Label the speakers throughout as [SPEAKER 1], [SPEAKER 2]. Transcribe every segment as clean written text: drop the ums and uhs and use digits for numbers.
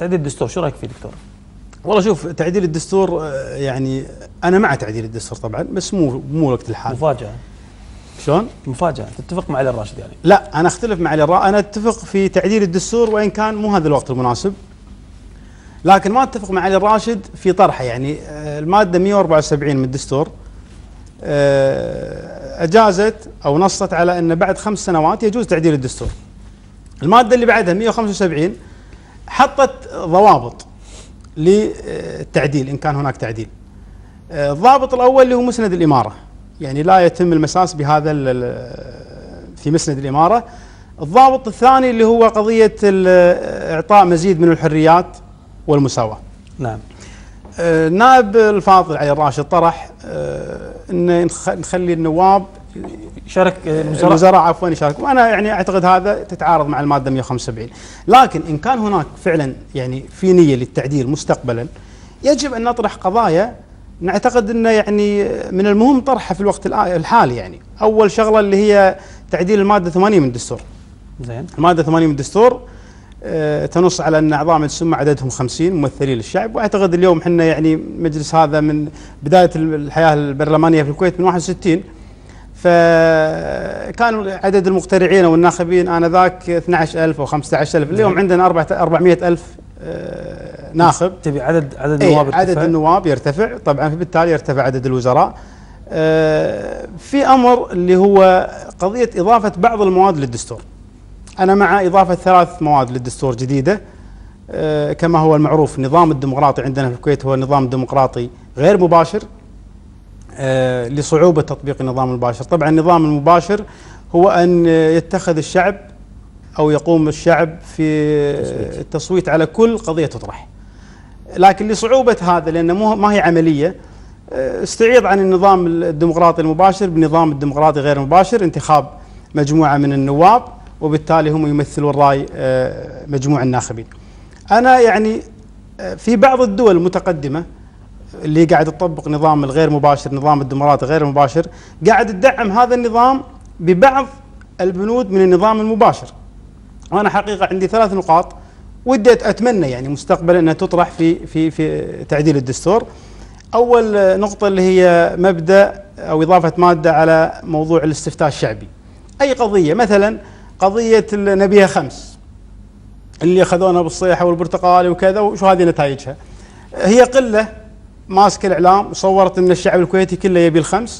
[SPEAKER 1] تعديل الدستور شو رايك فيه دكتور؟
[SPEAKER 2] والله شوف، تعديل الدستور يعني انا مع تعديل الدستور طبعا، بس مو وقت الحال.
[SPEAKER 1] مفاجأة.
[SPEAKER 2] شلون؟
[SPEAKER 1] مفاجأة. تتفق مع علي الراشد يعني؟
[SPEAKER 2] لا، انا اختلف مع علي الراشد. انا اتفق في تعديل الدستور وان كان مو هذا الوقت المناسب، لكن ما اتفق مع علي الراشد في طرحه. يعني الماده 174 من الدستور اجازت او نصت على ان بعد 5 سنوات يجوز تعديل الدستور. الماده اللي بعدها 175 حطت ضوابط للتعديل ان كان هناك تعديل. الضابط الاول اللي هو مسند الاماره، يعني لا يتم المساس بهذا في مسند الاماره. الضابط الثاني اللي هو قضيه اعطاء مزيد من الحريات والمساواه.
[SPEAKER 1] نعم.
[SPEAKER 2] النائب الفاضل علي الراشد طرح ان نخلي النواب
[SPEAKER 1] يشارك
[SPEAKER 2] الوزراء عفوا يشاركوا. وانا يعني اعتقد هذا تتعارض مع الماده 175. لكن ان كان هناك فعلا يعني في نيه للتعديل مستقبلا، يجب ان نطرح قضايا نعتقد انه يعني من المهم طرحها في الوقت الحالي. يعني اول شغله اللي هي تعديل الماده 80 من الدستور.
[SPEAKER 1] زين.
[SPEAKER 2] الماده 80 من الدستور تنص على ان اعضاء مجلس الامه عددهم 50 ممثلين للشعب، واعتقد اليوم احنا يعني مجلس هذا من بدايه الحياه البرلمانيه في الكويت من 61، فكان عدد المقترعين او الناخبين انذاك 12,000 او 15,000. اليوم عندنا 400,000 ناخب.
[SPEAKER 1] تبي عدد النواب يرتفع؟
[SPEAKER 2] عدد النواب يرتفع طبعا، فبالتالي يرتفع عدد الوزراء. في امر اللي هو قضيه اضافه بعض المواد للدستور. أنا مع إضافة 3 مواد للدستور جديدة. كما هو المعروف، النظام الديمقراطي عندنا في الكويت هو نظام ديمقراطي غير مباشر لصعوبة تطبيق النظام المباشر. طبعا النظام المباشر هو أن يتخذ الشعب أو يقوم الشعب في التصويت على كل قضية تطرح، لكن لصعوبة هذا لأنه ما هي عملية، استعيض عن النظام الديمقراطي المباشر بالنظام الديمقراطي غير المباشر، انتخاب مجموعة من النواب وبالتالي هم يمثلون رأي مجموع الناخبين. أنا يعني في بعض الدول المتقدمة اللي قاعد تطبق نظام الغير مباشر، نظام الديمقراطي غير المباشر، قاعد تدعم هذا النظام ببعض البنود من النظام المباشر. وأنا حقيقة عندي 3 نقاط ودي أتمنى يعني مستقبلا أنها تطرح في تعديل الدستور. أول نقطة اللي هي مبدأ أو إضافة مادة على موضوع الاستفتاء الشعبي. أي قضية، مثلا قضية نبيها 5 اللي أخذونا بالصيحة والبرتقالي وكذا، وشو هذه نتائجها؟ هي قلة ماسك الإعلام وصورت أن الشعب الكويتي كله يبي ال5،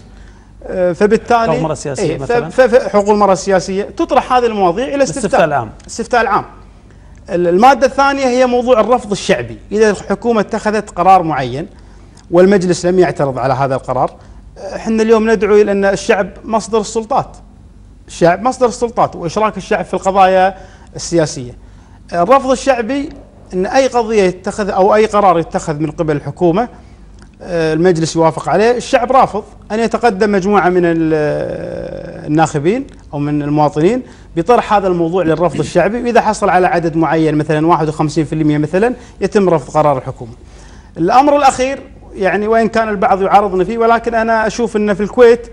[SPEAKER 2] فبالتالي
[SPEAKER 1] حقوق المرأة السياسية مثلا،
[SPEAKER 2] حقوق المرأة السياسية تطرح هذه المواضيع إلى
[SPEAKER 1] الاستفتاء العام.
[SPEAKER 2] الاستفتاء العام. المادة الثانية هي موضوع الرفض الشعبي. إذا الحكومة اتخذت قرار معين والمجلس لم يعترض على هذا القرار، احنا اليوم ندعو إلى أن الشعب مصدر السلطات. الشعب مصدر السلطات وإشراك الشعب في القضايا السياسية. الرفض الشعبي أن أي قضية يتخذ أو أي قرار يتخذ من قبل الحكومة المجلس يوافق عليه، الشعب رافض أن يتقدم مجموعة من الناخبين أو من المواطنين بطرح هذا الموضوع للرفض الشعبي، وإذا حصل على عدد معين مثلا 51% مثلا يتم رفض قرار الحكومة. الأمر الأخير يعني وإن كان البعض يعارضني فيه، ولكن أنا أشوف أن في الكويت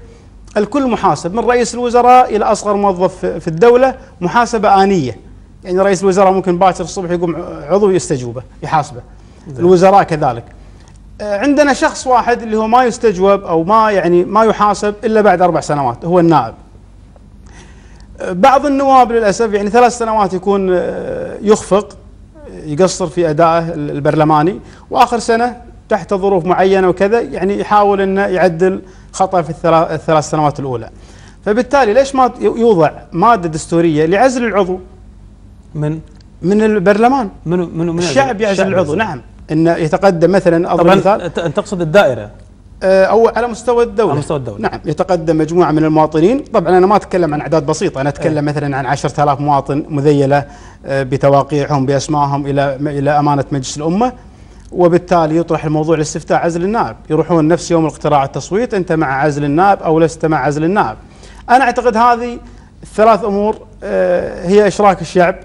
[SPEAKER 2] الكل محاسب من رئيس الوزراء إلى أصغر موظف في الدولة محاسبة آنية. يعني رئيس الوزراء ممكن باكر الصبح يقوم عضو يستجوبه يحاسبه، الوزراء كذلك. عندنا شخص واحد اللي هو ما يستجوب أو ما يحاسب إلا بعد 4 سنوات، هو النائب. بعض النواب للأسف يعني 3 سنوات يكون يخفق يقصر في أدائه البرلماني، وآخر سنة تحت ظروف معينة وكذا يعني يحاول أنه يعدل خطأ في ال3 سنوات الأولى. فبالتالي ليش ما يوضع مادة دستورية لعزل العضو من البرلمان؟ من الشعب يعزل العضو. نعم، انه يتقدم مثلا
[SPEAKER 1] طبعا مثال. انت تقصد الدائرة
[SPEAKER 2] او على مستوى الدولة؟
[SPEAKER 1] على مستوى الدولة.
[SPEAKER 2] نعم، يتقدم مجموعة من المواطنين. طبعا انا ما اتكلم عن اعداد بسيطة، انا اتكلم مثلا عن 10,000 مواطن مذيلة بتواقيعهم باسمائهم الى امانة مجلس الامة، وبالتالي يطرح الموضوع لاستفتاء عزل النائب. يروحون نفس يوم الاقتراع التصويت، انت مع عزل النائب او لست مع عزل النائب. انا اعتقد هذه ال3 امور هي اشراك الشعب،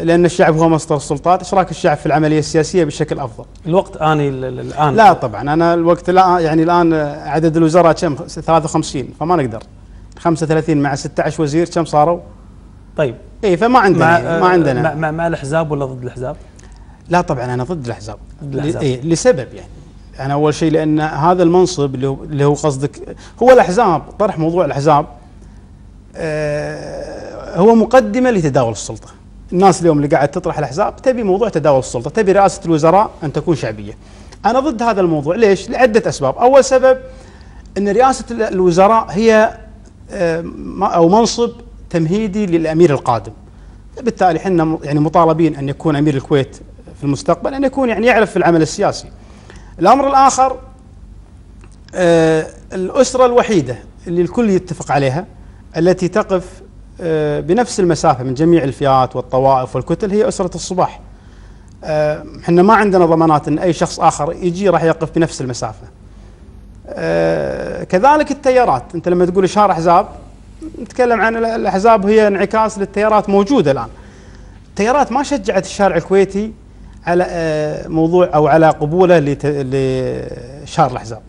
[SPEAKER 2] لأن الشعب هو مصدر السلطات، إشراك الشعب في العملية السياسية بشكل أفضل.
[SPEAKER 1] الوقت آني الآن؟
[SPEAKER 2] لا طبعا، أنا الوقت لا، يعني الآن عدد الوزراء كم؟ 53، فما نقدر 35 مع 16 وزير كم صاروا؟
[SPEAKER 1] طيب
[SPEAKER 2] إيه، فما عندنا
[SPEAKER 1] مع الأحزاب ولا ضد الأحزاب؟
[SPEAKER 2] لا طبعا انا ضد الاحزاب. لسبب يعني. انا اول شيء لان هذا المنصب اللي هو قصدك هو الاحزاب، طرح موضوع الاحزاب هو مقدمه لتداول السلطه. الناس اليوم اللي قاعد تطرح الاحزاب تبي موضوع تداول السلطه، تبي رئاسه الوزراء ان تكون شعبيه. انا ضد هذا الموضوع. ليش؟ لعده اسباب. اول سبب ان رئاسه الوزراء هي او منصب تمهيدي للامير القادم، بالتالي احنا يعني مطالبين ان يكون امير الكويت في المستقبل ان يكون يعني يعرف في العمل السياسي. الامر الاخر الاسره الوحيده اللي الكل يتفق عليها التي تقف بنفس المسافه من جميع الفئات والطوائف والكتل هي اسره الصباح. احنا ما عندنا ضمانات ان اي شخص اخر يجي راح يقف بنفس المسافه. كذلك التيارات، انت لما تقول اشهار احزاب نتكلم عن الاحزاب هي انعكاس للتيارات موجوده الان. التيارات ما شجعت الشارع الكويتي على موضوع او على قبوله لشهر الاحزاب.